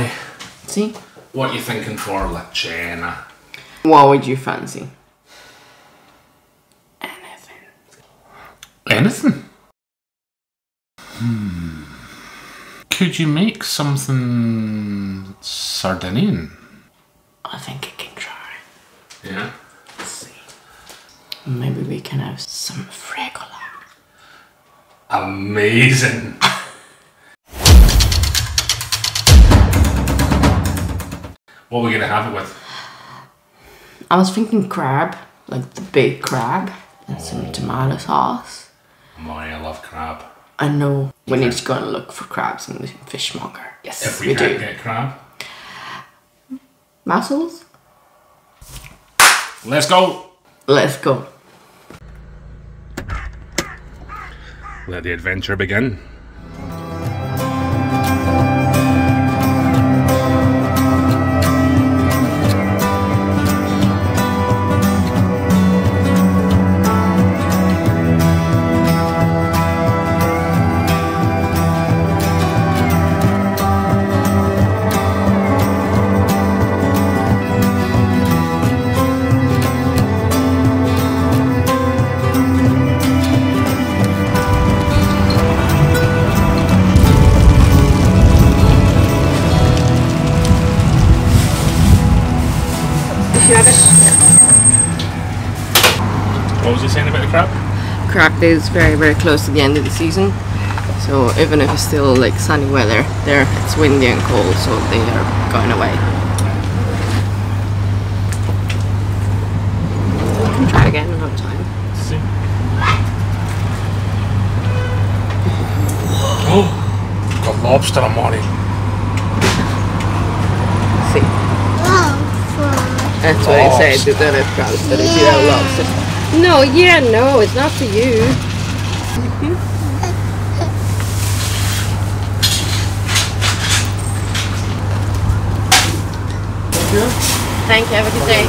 Molly. See? What are you thinking for La Cena? What would you fancy? Anything. Anything? Could you make something Sardinian? I think I can try. Yeah. Let's see. Maybe we can have some Fregola. Amazing. What are we going to have it with? I was thinking crab, like the big crab, and some tomato sauce. Molly, I love crab. I know we need to go and look for crabs in the fishmonger. Yes, If we do. can't get crab. Mussels? Let's go. Let's go. Let the adventure begin. What was you saying about the crab? Crab is very, very close to the end of the season. So even if it's still like sunny weather, there it's windy and cold, so they are going away. We can try again another time. See. Oh, got lobster on Molly. See. That's what I said, they don't have crabs, but if you have lobster. No, yeah, no, it's not for you. Thank you, have a good day.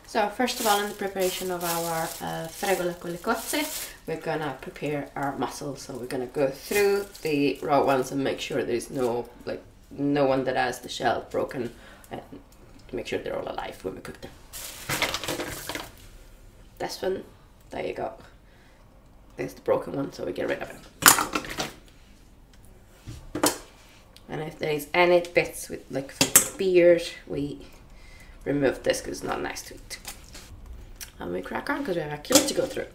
So first of all, in the preparation of our Fregola con le cozze, we're gonna prepare our mussels. So we're gonna go through the raw ones and make sure there's no one that has the shell broken, and make sure they're all alive when we cook them. This one, there you go. There's the broken one, so we get rid of it. And if there's any bits with like beard, we remove this because it's not nice to eat. And we crack on because we have a kilo to go through.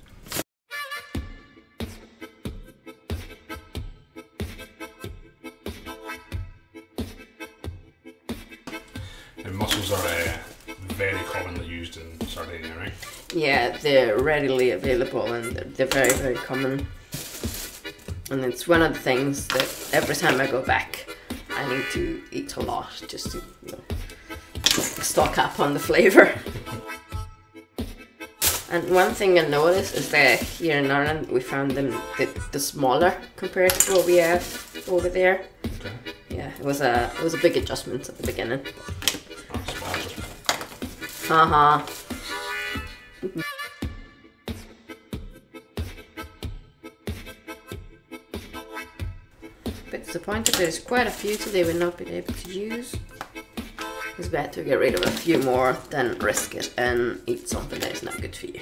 And mussels are very commonly used in Sardinia, right? Yeah, they're readily available and they're very, very common. And it's one of the things that every time I go back, I need to eat a lot just to, you know, stock up on the flavor. And one thing I noticed is that here in Ireland we found them the smaller compared to what we have over there. Okay. Yeah, it was a big adjustment at the beginning. Haha. Bit disappointed there's quite a few today we've not been able to use. It's better to get rid of a few more than risk it and eat something that is not good for you.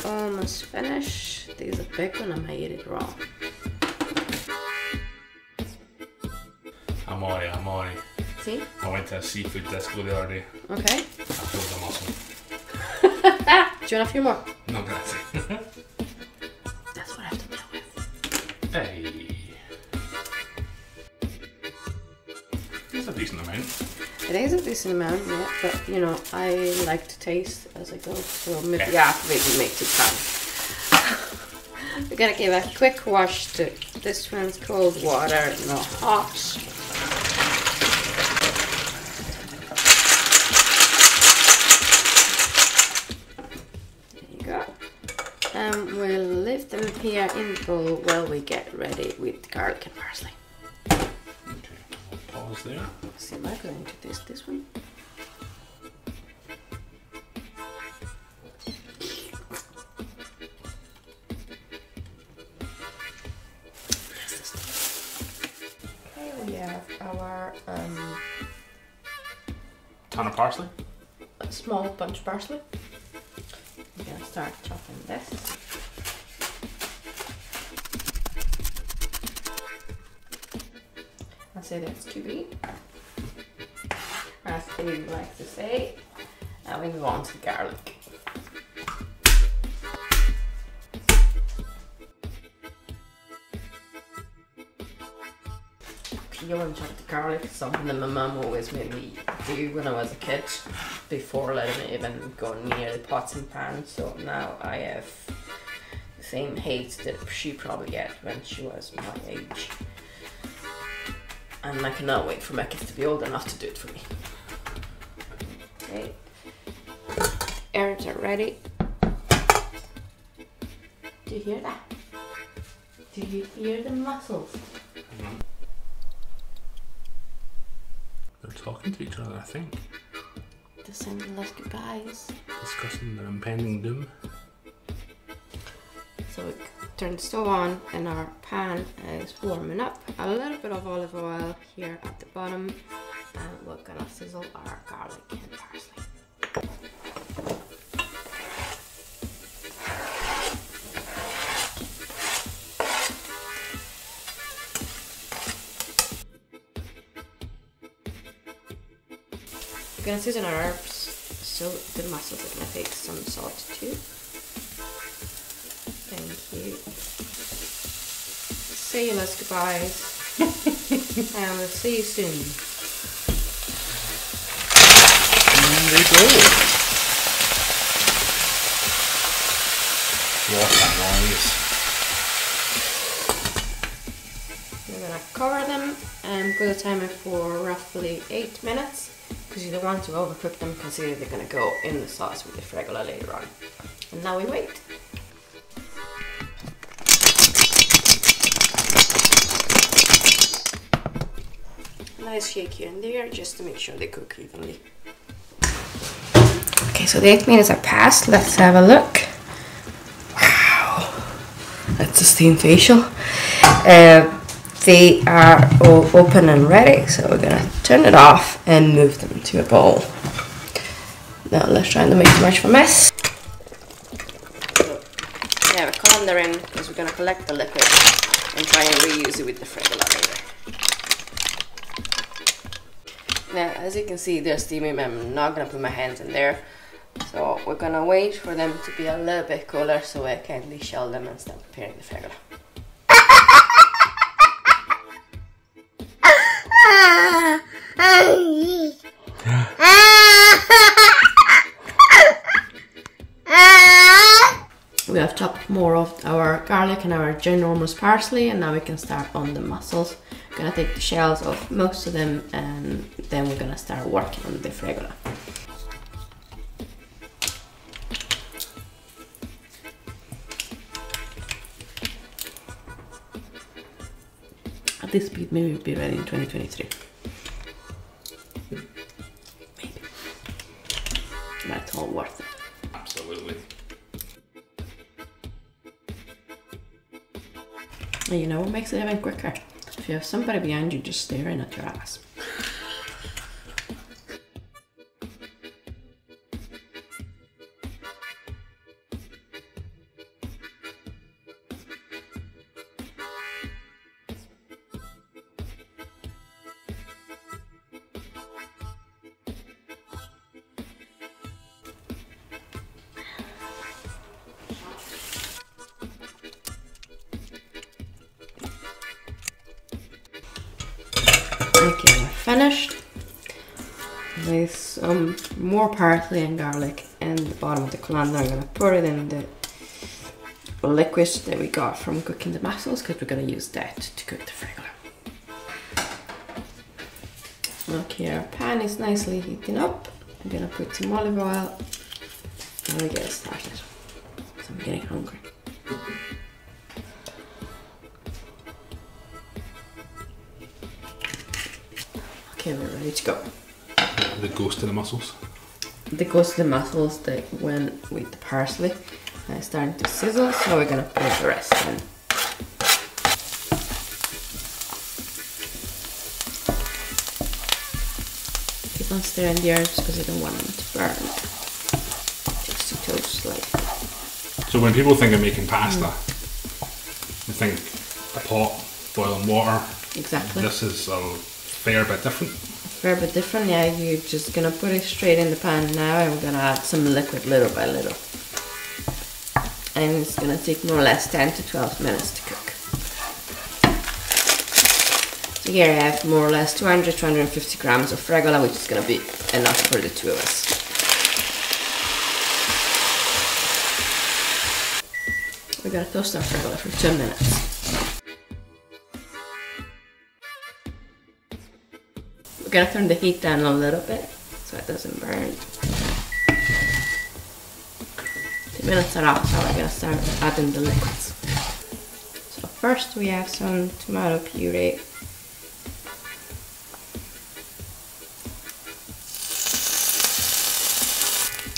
Almost finished. There's a big one, I might eat it raw. I'm alright. See? I went to a seafood disco the other day. Okay. I filled a mussel. Do you want a few more? No, that's it. That's what I have to deal with. Hey. That's a decent amount. It is a decent amount, yeah, but you know, I like to taste as I go, so maybe after we make it fun. We're gonna give a quick wash to this one's cold water, not hot. There you go. And we'll leave them here in the bowl while we get ready with garlic and parsley. Pause there. So am I going to taste this one? our Ton of parsley. a small bunch of parsley. I'm gonna start chopping this. I say that's to be, as they like to say. And we move on to garlic. Peel and chop the garlic, something that my mum always made me do when I was a kid, before letting me even go near the pots and pans. So now I have the same hate that she probably had when she was my age. And I cannot wait for my kids to be old enough to do it for me. Okay. Herbs are ready. Do you hear that? Do you hear the mussels? They're talking to each other, I think. They're sending us goodbyes. Discussing their impending doom. So we turn the stove on and our pan is warming up. A little bit of olive oil here at the bottom, and we're gonna sizzle our garlic and parsley. We're gonna season our herbs, so the mussels are gonna take some salt too. Thank you. Say your last goodbyes. And we'll see you soon. And they go. What that noise. We're gonna cover them and put a timer for roughly 8 minutes, because you don't want to overcook them, because they're gonna go in the sauce with the Fregola later on. And now we wait. Nice shake here and there, just to make sure they cook evenly. Okay, so the 8 minutes are passed. Let's have a look. Wow, that's a steam facial. They are all open and ready, so we're gonna turn it off and move them to a bowl. Now let's try not to make too much of a mess. So, yeah, we're colander in because we're gonna collect the liquid and try and reuse it with the Fregola later. Now, as you can see, they're steaming. I'm not gonna put my hands in there, so we're gonna wait for them to be a little bit cooler so I can deshell them and start preparing the Fregola. We have chopped more of our garlic and our ginormous parsley, and now we can start on the mussels. We're gonna take the shells off most of them, and then we're gonna start working on the Fregola. At this speed, maybe we'll be ready in 2023. Maybe. But it's all worth it. Absolutely. And you know what makes it even quicker? If you have somebody behind you just staring at your ass. Okay, we're finished. With some more parsley and garlic and the bottom of the colander, I'm going to put it in the liquid that we got from cooking the mussels, because we're going to use that to cook the Fregola. Okay, our pan is nicely heating up. I'm going to put some olive oil and we get it started. So I'm getting hungry. Okay, we're ready to go. The ghost of the mussels. The ghost of the mussels that went with the parsley. It's starting to sizzle, so we're gonna put the rest in. keep on stirring the herbs because you don't want them to burn. Just to toast slightly. So when people think of making pasta, they think a pot, boiling water. Exactly. This is a fair bit different. Fair bit different, yeah. You're just gonna put it straight in the pan now, and we're gonna add some liquid little by little. And it's gonna take more or less 10 to 12 minutes to cook. So here I have more or less 200-250 grams of Fregola, which is gonna be enough for the two of us. We're gonna toast our Fregola for 2 minutes. We're gonna turn the heat down a little bit so it doesn't burn. 2 minutes are up, so we're gonna start adding the liquids. So first we have some tomato puree.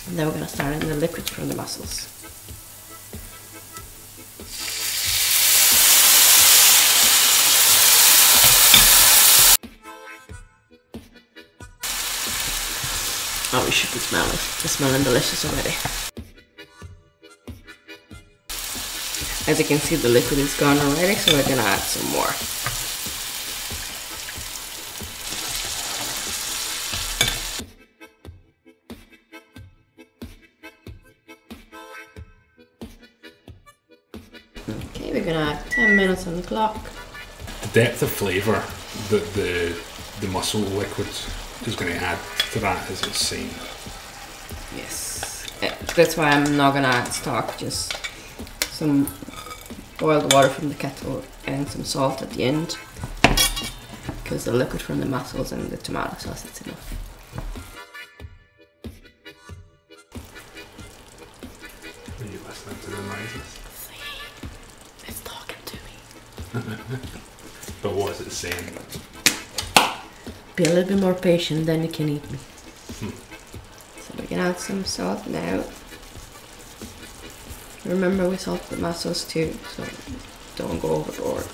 And then we're gonna start adding the liquids from the mussels. Oh, we should be smelling. It's smelling delicious already. As you can see, the liquid is gone already, so we're gonna add some more. Okay, we're gonna add 10 minutes on the clock. The depth of flavour that the mussel liquid is going to add to that is insane. Yes, that's why I'm not gonna add stock, just some boiled water from the kettle and some salt at the end, because the liquid from the mussels and the tomato sauce is enough. Are you listening to the noises? See, it's talking to me. But what is it saying? Be a little bit more patient, then you can eat me. So we can add some salt now. Remember, we salt the mussels too, so don't go overboard.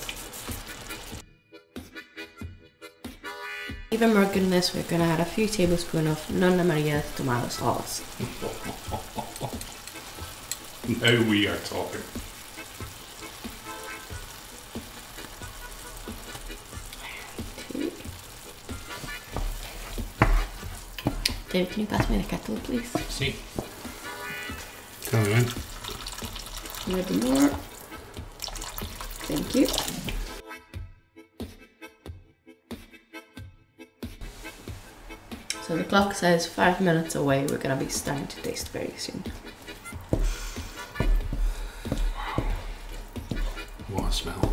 Even more goodness, we're gonna add a few tablespoons of Nonna Maria tomato sauce. Now we are talking. David, can you pass me the kettle, please? See. Come on. A little more. Thank you. So the clock says 5 minutes away. We're gonna be starting to taste very soon. Wow. What a smell.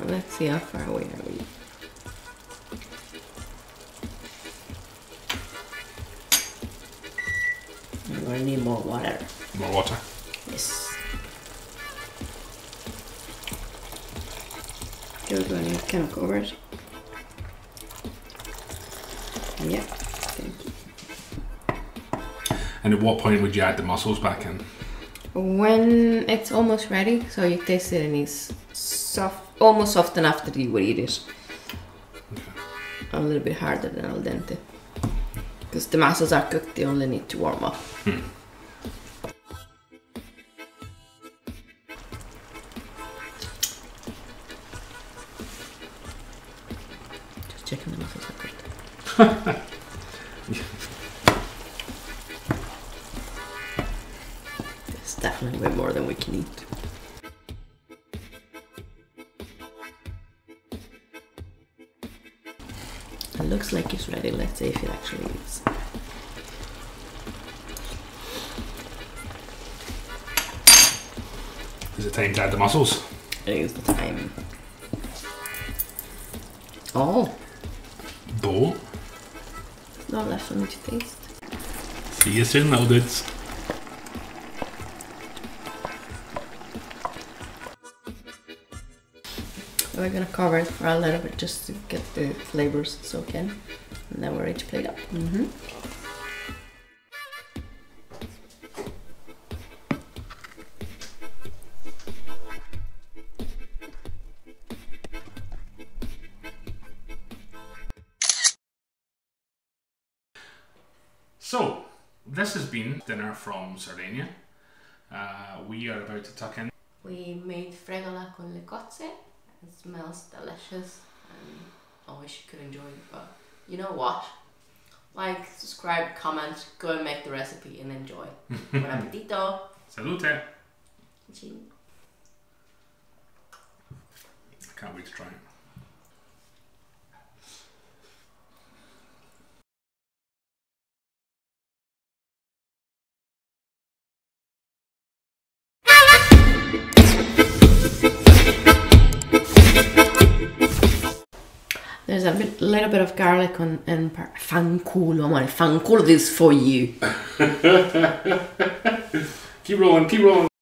Let's see how far away are we. We're gonna need more water. More water? Yes. Good, when you kind of cover it. Yeah, thank you. And at what point would you add the mussels back in? When it's almost ready, so you taste it and it's soft, almost soft enough that you would eat it. Okay. A little bit harder than al dente. Because the mussels are cooked, they only need to warm up. Just checking the mussels are cooked. It's definitely way more than we can eat. It looks like it's ready. Let's see if it actually is. Is it time to add the mussels? It is the time. Oh! Bo. There's not left for me to taste. See you soon, little dudes. We're gonna cover it for a little bit just to get the flavors soak in, and then we're ready to plate up. So, this has been dinner from Sardinia. We are about to tuck in. We made fregola con le cozze. It smells delicious and I wish you could enjoy it, but you know what? Like, subscribe, comment, go and make the recipe and enjoy. Buon appetito! Salute! I Chin. can't wait to try it. There's a little bit of garlic in fanculo. I fanculo this for you. Keep rolling, keep rolling.